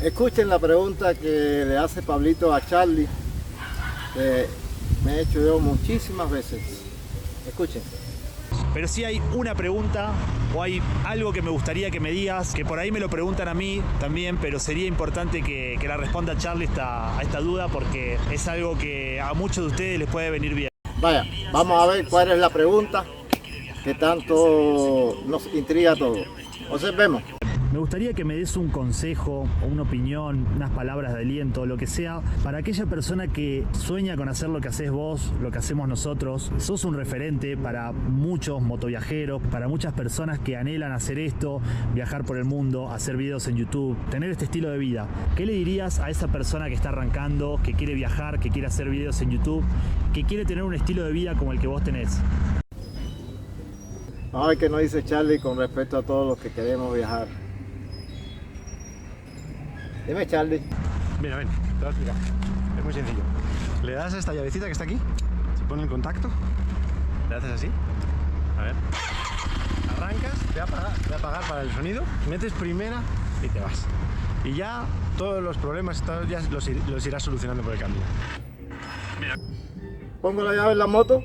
Escuchen la pregunta que le hace Pablito a Charlie, que me he hecho yo muchísimas veces. Escuchen. Pero sí hay una pregunta o hay algo que me gustaría que me digas, que por ahí me lo preguntan a mí también, pero sería importante que la responda Charlie a esta duda, porque es algo que a muchos de ustedes les puede venir bien. Vaya, vamos a ver cuál es la pregunta que tanto nos intriga a todos. Observemos. Me gustaría que me des un consejo o una opinión, unas palabras de aliento, lo que sea, para aquella persona que sueña con hacer lo que haces vos, lo que hacemos nosotros. Sos un referente para muchos motoviajeros, para muchas personas que anhelan hacer esto, viajar por el mundo, hacer videos en YouTube, tener este estilo de vida. ¿Qué le dirías a esa persona que está arrancando, que quiere viajar, que quiere hacer videos en YouTube, que quiere tener un estilo de vida como el que vos tenés? Vamos a ver qué nos dice Charlie con respecto a todos los que queremos viajar. Dime, Charlie. Mira, ven, te voy a explicar. Es muy sencillo. Le das a esta llavecita que está aquí, se pone en contacto, le haces así, a ver, arrancas, te va a apagar para el sonido, metes primera y te vas. Y ya todos los problemas ya los irás solucionando por el camino. Mira. Pongo la llave en la moto,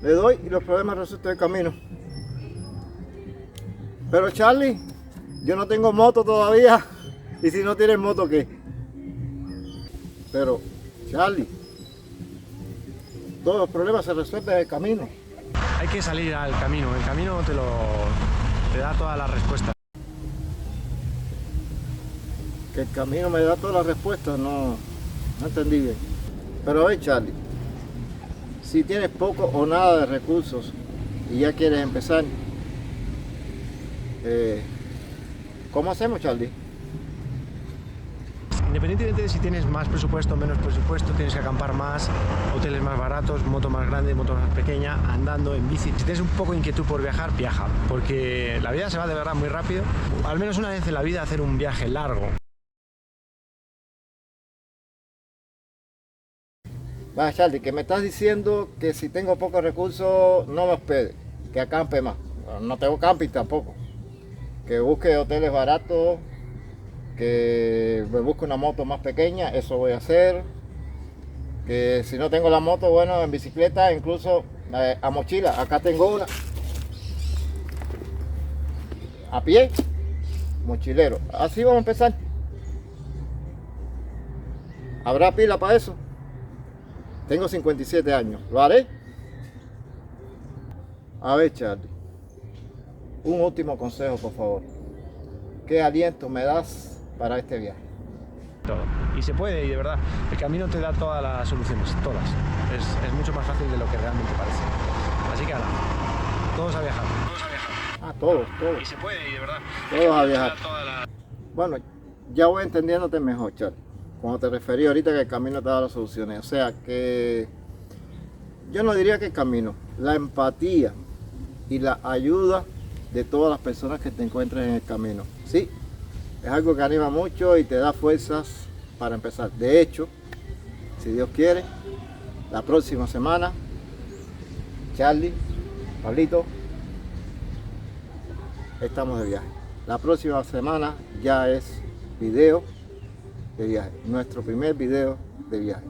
le doy y los problemas resultan del camino. Pero Charlie, yo no tengo moto todavía. ¿Y si no tienes moto qué? Pero, Charlie, todos los problemas se resuelven en el camino. Hay que salir al camino, el camino te da todas las respuestas. Que el camino me da todas las respuestas, no entendí bien. Pero a ver, Charlie, si tienes poco o nada de recursos y ya quieres empezar, ¿cómo hacemos, Charlie? Independientemente de si tienes más presupuesto o menos presupuesto, tienes que acampar más, hoteles más baratos, moto más grande, moto más pequeña, andando, en bici. Si tienes un poco de inquietud por viajar, viaja, porque la vida se va de verdad muy rápido. Al menos una vez en la vida hacer un viaje largo. Va, Charlie, que me estás diciendo que si tengo pocos recursos no me hospede, que acampe más. No tengo camping tampoco. Que busque hoteles baratos, que me busque una moto más pequeña, eso voy a hacer. Que si no tengo la moto, bueno, en bicicleta, incluso a mochila, acá tengo una. A pie, mochilero. Así vamos a empezar. ¿Habrá pila para eso? Tengo 57 años, ¿lo haré? A ver, Charlie, un último consejo, por favor. ¿Qué aliento me das para este viaje? Todo. Y se puede, y de verdad, el camino te da todas las soluciones, todas. Es mucho más fácil de lo que realmente parece. Así que ahora, todos a viajar. Todos a viajar. Ah, todos. Y se puede, y de verdad. Todos a viajar. Bueno, ya voy entendiéndote mejor, Charlie. Cuando te referí ahorita que el camino te da las soluciones. O sea, que yo no diría que el camino, la empatía y la ayuda de todas las personas que te encuentren en el camino. Sí, es algo que anima mucho y te da fuerzas para empezar. De hecho, si Dios quiere, la próxima semana, Charlie, Pablito, estamos de viaje. La próxima semana ya es video de viaje, nuestro primer video de viaje.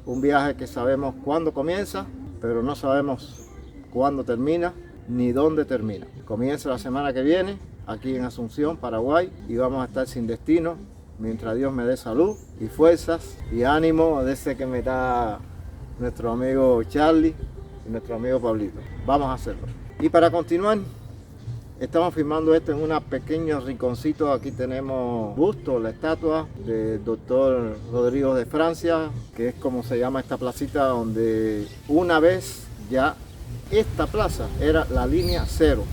Un viaje que sabemos cuándo comienza, pero no sabemos cuándo termina ni dónde termina. Comienza la semana que viene aquí en Asunción, Paraguay, y vamos a estar sin destino mientras Dios me dé salud y fuerzas y ánimo de ese que me da nuestro amigo Charlie y nuestro amigo Pablito. Vamos a hacerlo. Y para continuar, estamos filmando esto en un pequeño rinconcito. Aquí tenemos busto, la estatua del doctor Rodrigo de Francia, que es como se llama esta placita, donde una vez ya esta plaza era la línea cero.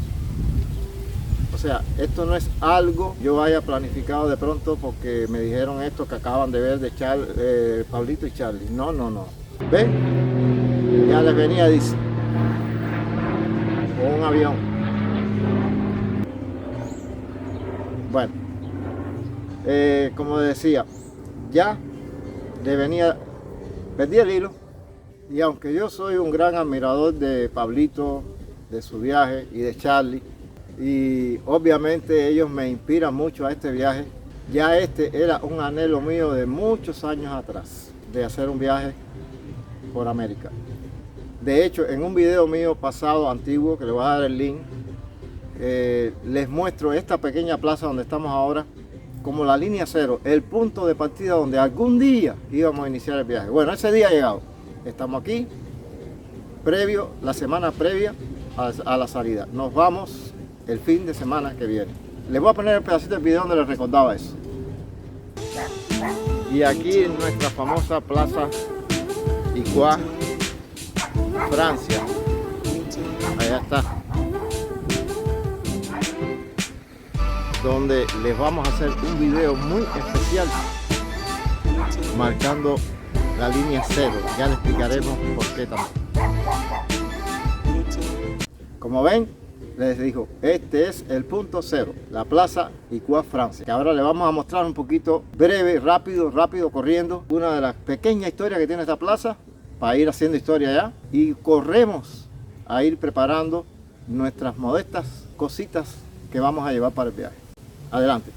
O sea, esto no es algo yo haya planificado de pronto porque me dijeron esto que acaban de ver de Pablito y Charlie. No. ¿Ven? Ya les venía, dice, con un avión. Bueno, como decía, ya le venía, perdí el hilo. Y aunque yo soy un gran admirador de Pablito, de su viaje y de Charlie, y obviamente ellos me inspiran mucho a este viaje, Ya este era un anhelo mío de muchos años atrás, de hacer un viaje por América. De hecho, en un video mío pasado, antiguo, que le voy a dar el link, les muestro esta pequeña plaza donde estamos ahora como la línea cero, el punto de partida donde algún día íbamos a iniciar el viaje. Bueno, ese día ha llegado. Estamos aquí, la semana previa a la salida. Nos vamos el fin de semana que viene. Les voy a poner el pedacito del video donde les recordaba eso. Y aquí en nuestra famosa plaza Icua, Francia. Allá está. Donde les vamos a hacer un video muy especial marcando la línea cero. Ya les explicaremos por qué también. Como ven, les digo, este es el punto cero, la plaza Icua, Francia. Que ahora les vamos a mostrar un poquito breve, rápido, corriendo, una de las pequeñas historias que tiene esta plaza para ir haciendo historia allá. Y corremos a ir preparando nuestras modestas cositas que vamos a llevar para el viaje. Adelante.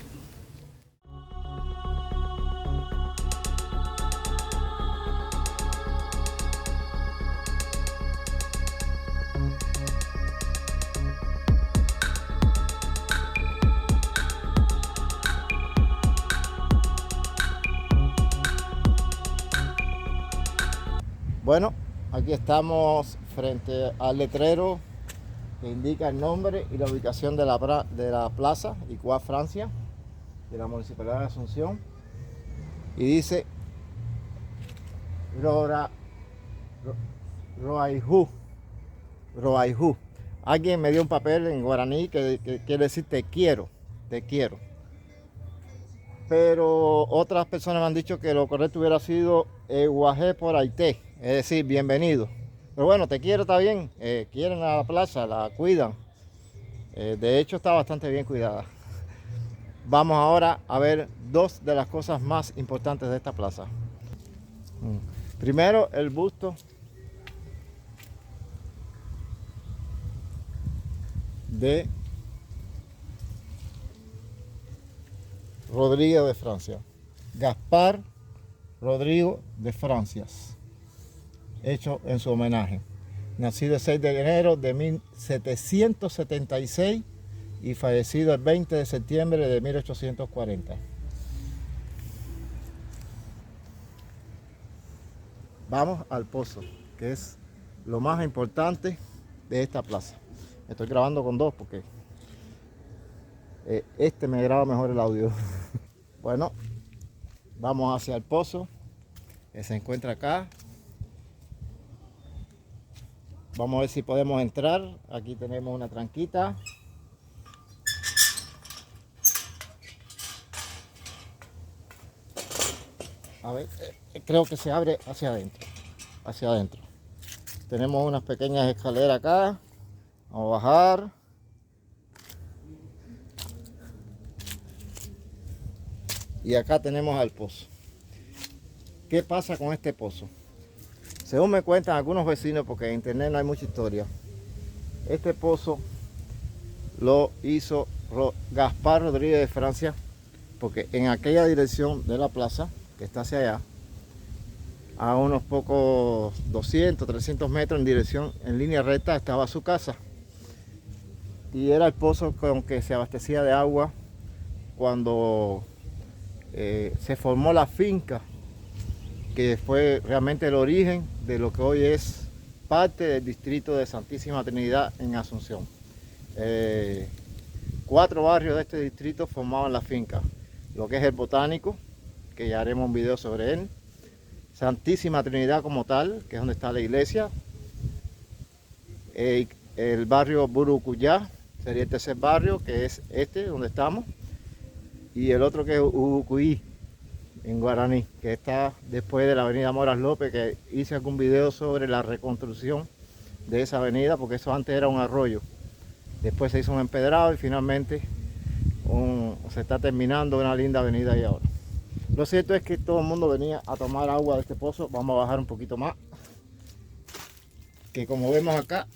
Bueno, aquí estamos frente al letrero que indica el nombre y la ubicación de la plaza Icua, Francia, de la Municipalidad de Asunción, y dice Roaihu. Alguien me dio un papel en guaraní que quiere decir te quiero. Pero otras personas me han dicho que lo correcto hubiera sido Guajé por Aité, es decir, bienvenido. Pero bueno, te quiero, está bien. Quieren a la plaza, la cuidan. De hecho, está bastante bien cuidada. Vamos ahora a ver dos de las cosas más importantes de esta plaza. Primero, el busto de Rodrigo de Francia. Gaspar Rodrigo de Francia, hecho en su homenaje. Nacido el 6 de enero de 1776 y fallecido el 20 de septiembre de 1840. Vamos al pozo, que es lo más importante de esta plaza. Estoy grabando con dos porque este me graba mejor el audio. Bueno, vamos hacia el pozo que se encuentra acá. Vamos a ver si podemos entrar. Aquí tenemos una tranquita. A ver, creo que se abre hacia adentro. Tenemos unas pequeñas escaleras acá. Vamos a bajar. Y acá tenemos al pozo. ¿Qué pasa con este pozo? Según me cuentan algunos vecinos, porque en internet no hay mucha historia, este pozo lo hizo Gaspar Rodríguez de Francia, porque en aquella dirección de la plaza, que está hacia allá, a unos pocos 200, 300 metros en línea recta, estaba su casa. Y era el pozo con que se abastecía de agua cuando se formó la finca, que fue realmente el origen de lo que hoy es parte del distrito de Santísima Trinidad en Asunción. 4 barrios de este distrito formaban la finca, lo que es el Botánico, que ya haremos un video sobre él, Santísima Trinidad como tal, que es donde está la iglesia, el barrio Burucuyá, sería el tercer barrio, que es este donde estamos, y el otro que es Ucuí, en guaraní, que está después de la avenida Moras López, que hice algún video sobre la reconstrucción de esa avenida, porque eso antes era un arroyo, después se hizo un empedrado y finalmente se está terminando una linda avenida ahí ahora. Lo cierto es que todo el mundo venía a tomar agua de este pozo. Vamos a bajar un poquito más, que como vemos acá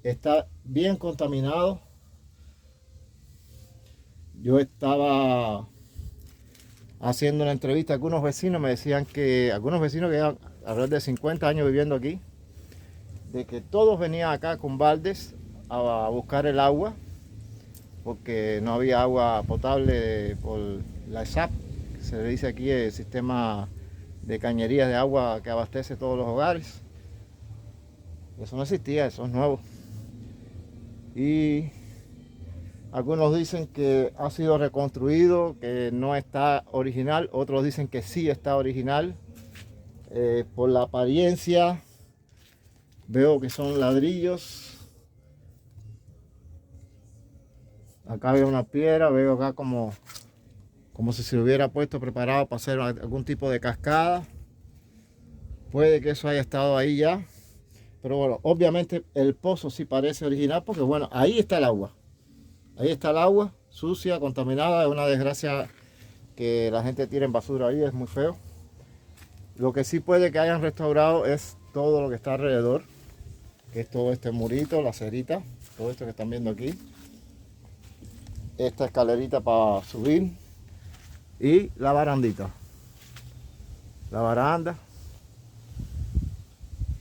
está bien contaminado. Yo estaba haciendo una entrevista a algunos vecinos, me decían que algunos vecinos que llevan alrededor de 50 años viviendo aquí, de que todos venían acá con baldes a buscar el agua, porque no había agua potable por la SAP, que se le dice aquí el sistema de cañerías de agua que abastece todos los hogares. Eso no existía, eso es nuevo. Y algunos dicen que ha sido reconstruido, que no está original, otros dicen que sí está original. Por la apariencia veo que son ladrillos. Acá veo una piedra, veo acá como si se hubiera puesto preparado para hacer algún tipo de cascada. Puede que eso haya estado ahí ya. Pero bueno, obviamente el pozo sí parece original porque bueno, ahí está el agua. Ahí está el agua, sucia, contaminada. Es una desgracia que la gente tire en basura ahí, es muy feo. Lo que sí puede que hayan restaurado es todo lo que está alrededor, que es todo este murito, la cerita, todo esto que están viendo aquí. Esta escalerita para subir y la barandita. La baranda.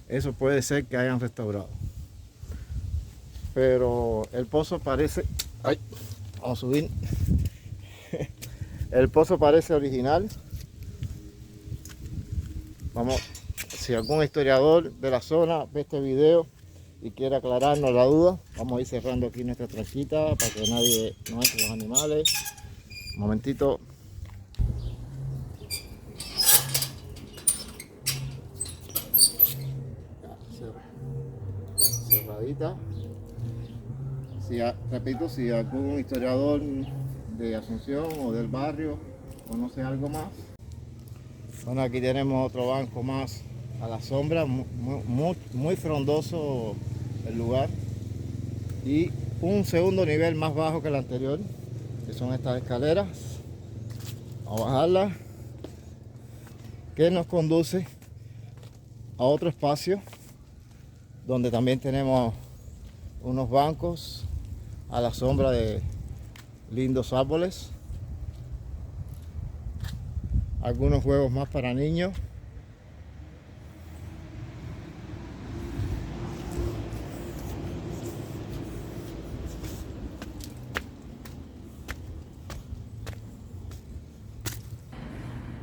Eso puede ser que hayan restaurado. Pero el pozo parece... ¡Ay! Vamos a subir. El pozo parece original. Vamos, si algún historiador de la zona ve este video y quiere aclararnos la duda, vamos a ir cerrando aquí nuestra tranquita para que nadie no entre los animales. Un momentito. Cerradita. Repito, si algún historiador de Asunción o del barrio conoce algo más. Bueno, aquí tenemos otro banco más a la sombra, muy frondoso el lugar. Y un segundo nivel más bajo que el anterior, que son estas escaleras. Vamos a bajarlas, que nos conduce a otro espacio donde también tenemos unos bancos a la sombra de lindos árboles, algunos juegos más para niños.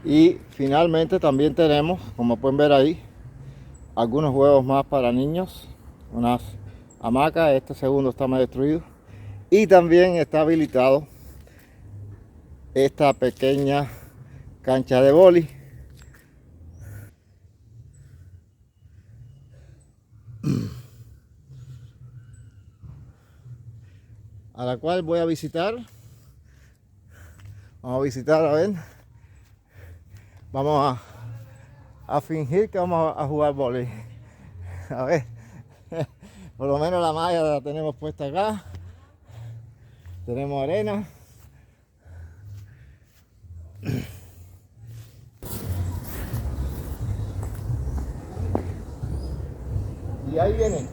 Y finalmente también tenemos, como pueden ver ahí, algunos juegos más para niños, unas hamacas. Este segundo está más destruido. Y también está habilitado esta pequeña cancha de boli. A la cual voy a visitar. Vamos a visitar, a ver. Vamos a fingir que vamos a jugar boli. A ver. Por lo menos la malla la tenemos puesta acá. Tenemos arena. Y ahí viene.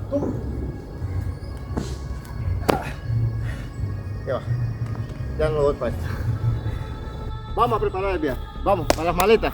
¡Tum! ¿Qué va? Ya no lo doy para esto. Vamos a preparar el viaje. Vamos, para las maletas.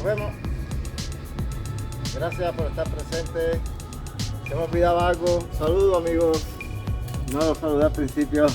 vemos. Gracias por estar presente. Se me olvidaba algo. Saludos, amigos. No los saludé al principio.